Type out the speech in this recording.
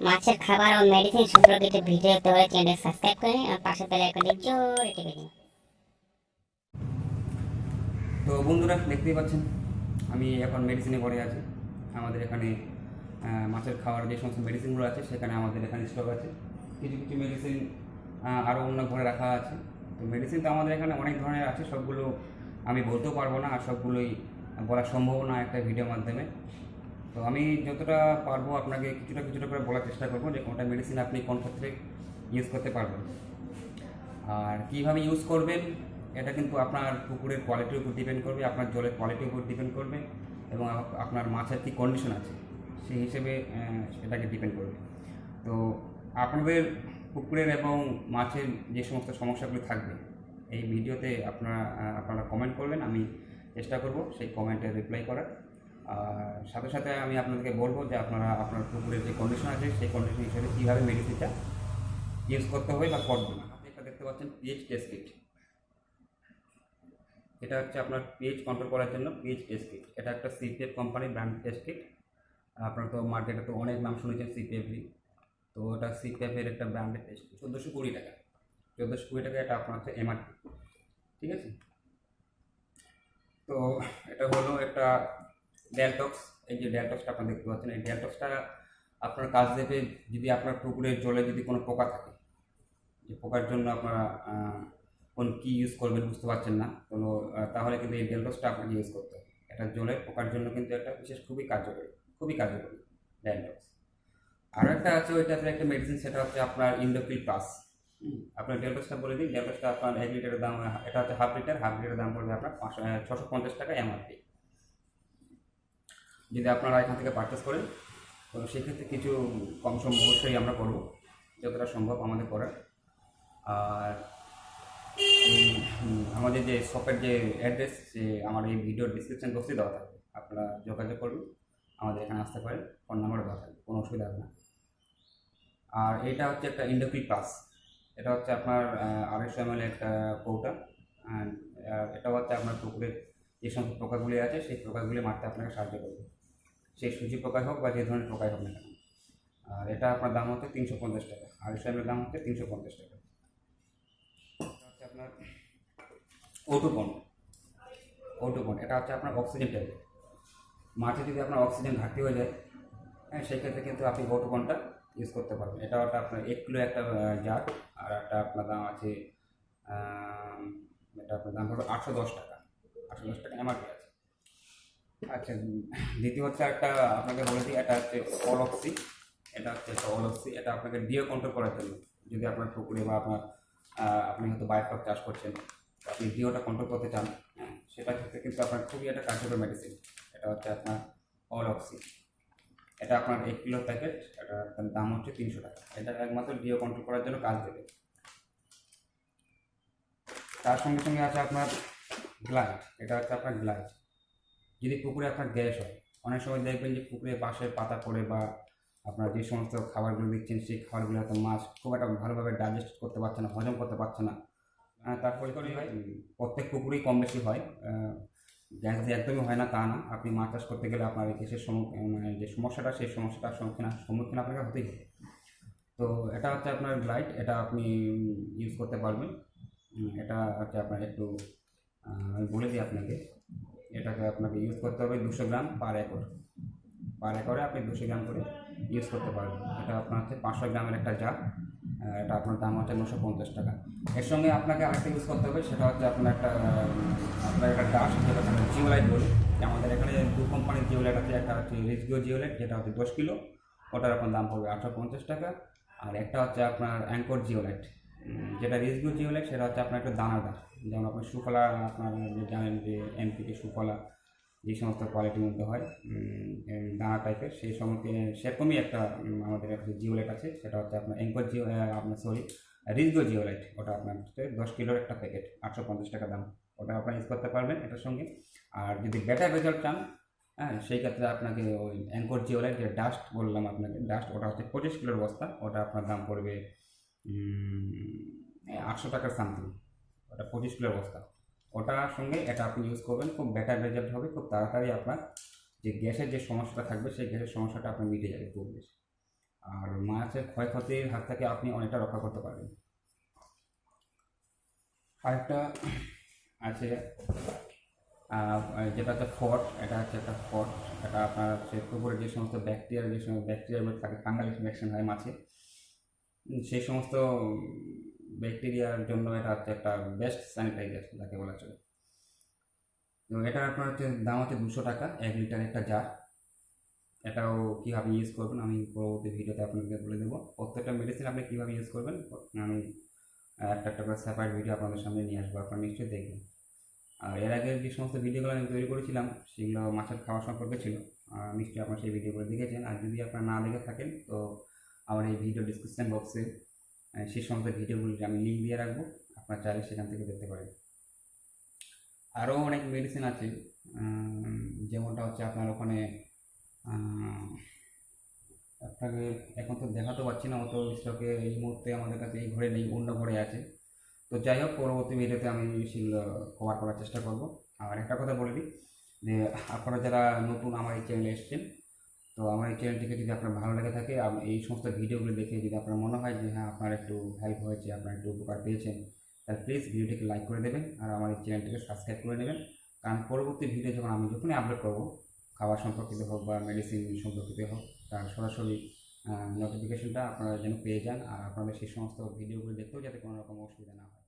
মাছের খাবার ও মেডিসিন সম্পর্কিত ভিডিও দেখতে হলে চ্যানেলটি সাবস্ক্রাইব করে নিন আর পাশে বেল আইকনটি জোরে টিপে দিন। তো বন্ধুরা দেখতেই পাচ্ছেন আমি এখন মেডিসিনে পড়ে আছি। আমাদের এখানে মাছের খাওয়ার যে সমস্ত মেডিসিনগুলো আছে সেখানে আমাদের এখানে স্টক আছে। কিছু কিছু মেডিসিন আরও অন্য ঘরে রাখা আছে। তো মেডিসিন তো আমাদের এখানে অনেক ধরনের আছে, সবগুলো আমি বলতেও পারবো না আর সবগুলোই বলা সম্ভব না একটা ভিডিওর মাধ্যমে। তো আমি যতটা পারবো আপনাকে কিছুটা কিছুটা করে বলার চেষ্টা করবো যে কোনটা মেডিসিন আপনি কোন ক্ষেত্রে ইউজ করতে পারবেন আর কীভাবে ইউজ করবেন। এটা কিন্তু আপনার পুকুরের কোয়ালিটির উপর ডিপেন্ড করবে, আপনার জলের কোয়ালিটির উপর ডিপেন্ড করবে এবং আপনার মাছের কী কন্ডিশন আছে সেই হিসেবে সেটাকে ডিপেন্ড করবে। তো আপনাদের পুকুরের এবং মাছের যে সমস্ত সমস্যাগুলি থাকবে এই ভিডিওতে আপনারা কমেন্ট করবেন, আমি চেষ্টা করব সেই কমেন্টে রিপ্লাই করার। আর সাথে সাথে আমি আপনাদেরকে বলবো যে আপনার পুকুরের যে কন্ডিশন আছে সেই কন্ডিশন হিসেবে কীভাবে মেডিসিনটা ইউজ করতে হবে বা করবেন। আপনি এটা দেখতে পাচ্ছেন পিএইচ টেস্ট কিট। এটা হচ্ছে আপনার পিএইচ কন্ট্রোল করার জন্য পিএইচ টেস্ট কিট। এটা একটা সিপিএফ কোম্পানির ব্র্যান্ড টেস্ট কিট। আপনারা তো মার্কেটে তো অনেক নাম শুনেছেন সিপিএফি, তো ওটা সিপিএফের একটা ব্র্যান্ডের টেস্ট কিট। 1420 টাকা, 1420 টাকা এটা আপনার হচ্ছে এমআরপি। ঠিক আছে, তো এটা হলো একটা ডেলটক্স। এই যে ডেলটক্সটা আপনারা দেখতে পাচ্ছেন, এই ডেলটক্সটা আপনার কাজ দেবে যদি আপনার পুকুরের জলে যদি কোনো পোকা থাকে, যে পোকার জন্য আপনারা কোন কী ইউজ করবেন বুঝতে পারছেন না কোনো, তাহলে কিন্তু এই ডেলটক্সটা আপনাকে ইউজ করতে হবে। এটা জলের পোকার জন্য কিন্তু একটা বিশেষ খুবই কার্যকরী ডেলটক্স। আরও একটা আছে, ওইটাতে একটা মেডিসিন, সেটা হচ্ছে আপনার ইন্ডোকিল প্লাস। আপনার ডেলটক্সটা বলে দিই, ডেলটক্সটা আপনার 1 লিটারের দাম, এটা হচ্ছে হাফ লিটারের দাম পড়বে আপনার 650 টাকা এমআরপি। যদি আপনারা এখান থেকে পারচেস করেন তো সেক্ষেত্রে কিছু কম সম অবশ্যই আমরা করবো, যতটা সম্ভব আমাদের করার। আর আমাদের যে শপের যে অ্যাড্রেস, সে আমার এই ভিডিওর ডিসক্রিপশন বক্সে দেওয়া থাকবে, আপনারা যোগাযোগ করবেন, আমাদের এখানে আসতে পারেন, ফোন নাম্বারও দেওয়া থাকবে, কোনো অসুবিধা হবে না। আর এটা হচ্ছে একটা ইন্ডোকিল প্লাস। এটা হচ্ছে আপনার 250 ml একটা কৌটা। এটা হচ্ছে আপনার পুকুরের যে সমস্ত পোকাগুলি আছে সেই পোকাগুলি মারতে আপনাকে সাহায্য করবে, সেই সুজি পোকাই হোক বা যে ধরনের পোকাই হোক না কেন। আর এটা আপনার দাম হচ্ছে 350 টাকা, 250 ml দাম হচ্ছে 350 টাকা। হচ্ছে আপনার ওটুপন, এটা হচ্ছে আপনার অক্সিজেন ট্যাবলেট। মাঠে যদি আপনার অক্সিজেন ঘাটতি হয়ে যায়, হ্যাঁ, সেক্ষেত্রে কিন্তু আপনি ওটুপনটা ইউজ করতে পারবেন। এটা ওটা আপনার 1 কিলো একটা জার, আর একটা আপনার দাম আছে, এটা আপনার দাম পড়বে 810 টাকা। 810 টাকা এমআরপি আছে। আচ্ছা, দ্বিতীয় হচ্ছে একটা আপনাকে বলে দিই, এটা হচ্ছে অলক্সি। এটা হচ্ছে একটা অলক্সি, এটা আপনাকে ডিও কন্ট্রোল করার জন্য। যদি আপনার পুকুরে বা আপনি হয়তো বায়োফ্লক চাষ করছেন, আপনি ডিওটা কন্ট্রোল করতে চান, হ্যাঁ, সেটার ক্ষেত্রে কিন্তু আপনার খুবই একটা কার্যকর মেডিসিন। এটা হচ্ছে আপনার অলক্সি। এটা আপনার 1 কিলো প্যাকেট, এটার দাম হচ্ছে 300 টাকা। এটা একমাত্র ডিও কন্ট্রোল করার জন্য কাজ দেবে। তার সঙ্গে সঙ্গে আছে আপনার গ্লাইড। এটা হচ্ছে আপনার গ্লাইড। যদি পুকুরে আপনার গ্যাস হয়, অনেক সময় দেখবেন যে পুকুরে বাঁশের পাতা পড়ে বা আপনার যে সমস্ত খাবারগুলো দিচ্ছেন সেই খাবারগুলো হয়তো মাছ খুব একটা ভালোভাবে ডাইজেস্ট করতে পারছে না, হজম করতে পারছে না। তারপরে কী হয়, প্রত্যেক পুকুরেই কম বেশি হয়। গ্যাস যে একদমই হয় না তা না, আপনি মাছ চাষ করতে গেলে আপনার এই গ্যাসের মানে যে সমস্যাটা, সেই সমস্যাটার সম্মুখীন আপনাকে হতেই হবে। তো এটা হচ্ছে আপনার গ্লাইড, এটা আপনি ইউজ করতে পারবেন। এটা হচ্ছে আপনার একটু আমি বলে দিই আপনাকে, এটাকে আপনাকে ইউজ করতে হবে 200 গ্রাম পার একরে আপনি 200 গ্রাম করে ইউজ করতে পারবেন। এটা আপনার হচ্ছে 500 গ্রামের একটা জার। এটা আপনার দাম হচ্ছে 950 টাকা। এর সঙ্গে আপনাকে আরেকটা ইউজ করতে হবে, সেটা হচ্ছে আপনার একটা ডাস্ট, যেটা আপনার জিওলাইট বলে। আমাদের এখানে 2 কোম্পানির জিওলাইট আছে, একটা হচ্ছে রেসগিও জিওলাইট, যেটা হচ্ছে 10 কিলো, ওটার আপনার দাম পড়বে 850 টাকা। আর একটা হচ্ছে আপনার অ্যাঙ্কর জিওলাইট, যেটা রেসগিও জিওলাইট, সেটা হচ্ছে আপনার একটা দানাদার, যেমন আপনার সুফলা, আপনার জানেন যে এমপিকে সুফলা যে সমস্ত কোয়ালিটির মধ্যে হয়, দানা টাইপের, সেই সমস্ত সেরকমই একটা আমাদের একটা জিওলাইট আছে, সেটা হচ্ছে আপনার রিজগো জিওলাইট। ওটা আপনার হচ্ছে 10 কিলোর একটা প্যাকেট, 850 টাকা দাম। ওটা আপনার ইউজ করতে পারবেন এটার সঙ্গে। আর যদি বেটার রেজাল্ট চান, হ্যাঁ, সেই ক্ষেত্রে আপনাকে ওই অ্যাঙ্কর জিওলাইট, যে ডাস্ট বললাম আপনাকে, ডাস্ট, ওটা হচ্ছে 25 কিলোর বস্তা, ওটা আপনার দাম পড়বে 800 টাকার সামথিং। ওটা 25 কিলোর বস্তা। ওটার সঙ্গে এটা আপনি ইউজ করবেন, খুব বেটার রেজাল্ট হবে, খুব তাড়াতাড়ি আপনার যে গ্যাসের যে সমস্যাটা থাকবে সেই গ্যাসের সমস্যাটা আপনার মিটে যাবে খুব বেশি। আর মাছের ক্ষয়ক্ষতির হাত থেকে আপনি অনেকটা রক্ষা করতে পারবেন। আরেকটা আছে যেটা হচ্ছে ফট, এটা হচ্ছে একটা ফট। এটা আপনার হচ্ছে পুকুরে যে সমস্ত ব্যাকটেরিয়াগুলো থাকে, ফাঙ্গাল ইনফেকশন হয় মাছে, সেই সমস্ত ব্যাকটেরিয়ার জন্য এটা হচ্ছে একটা বেস্ট স্যানিটাইজার যাকে বলা চলে। তো এটা আপনার হচ্ছে দাম হচ্ছে 200 টাকা, 1 লিটার একটা জার। এটাও কীভাবে ইউজ করবেন আমি পরবর্তী ভিডিওতে আপনাদের বলে দেবো। প্রত্যেকটা মেডিসিন আপনি কীভাবে ইউজ করবেন আমি একটা একটা করে সেপারেট ভিডিও আপনাদের সামনে নিয়ে আসবো, আপনারা নিশ্চয়ই দেখবেন। আর এর আগে যে সমস্ত ভিডিওগুলো আমি তৈরি করেছিলাম সেগুলো মাছের খাওয়া সম্পর্কে ছিল, নিশ্চয়ই আপনারা সেই ভিডিওগুলো দেখেছেন। আর যদি আপনারা না দেখে থাকেন তো আমার এই ভিডিও ডিসক্রিপশান বক্সে সেই সমস্ত ভিডিওগুলি আমি লিঙ্ক দিয়ে রাখবো, আপনারা চাইলে সেখান থেকে দেখতে পারেন। আরও অনেক মেডিসিন আছে, যেমনটা হচ্ছে আপনার ওখানে আপনাকে এখন তো দেখাতে পারছি না, অত স্টকে এই মুহূর্তে আমাদের কাছে এই ঘরে নেই, অন্য ঘরে আছে। তো যাই হোক, পরবর্তী ভিডিওতে আমি সেগুলো কভার করার চেষ্টা করব। আর একটা কথা বলে দিই যে আপনারা যারা নতুন আমার এই চ্যানেলে এসেছেন, তো আমার এই চ্যানেলটিকে যদি আপনার ভালো লেগে থাকে, এই সমস্ত ভিডিওগুলো দেখে যদি আপনার মনে হয় যে হ্যাঁ আপনার একটু হেল্প হয়েছে, আপনার একটু উপকার পেয়েছেন, তাহলে প্লিজ ভিডিওটিকে লাইক করে দেবেন আর আমার এই চ্যানেলটিকে সাবস্ক্রাইব করে নেবেন। কারণ পরবর্তী ভিডিও যখনই আপলোড করবো, খাবার সম্পর্কিত হোক বা মেডিসিন সম্পর্কিত হোক, তার সরাসরি নোটিফিকেশনটা আপনারা যেন পেয়ে যান, আর আপনাদের সেই সমস্ত ভিডিওগুলো দেখতেও যাতে কোনো রকম অসুবিধা না হয়।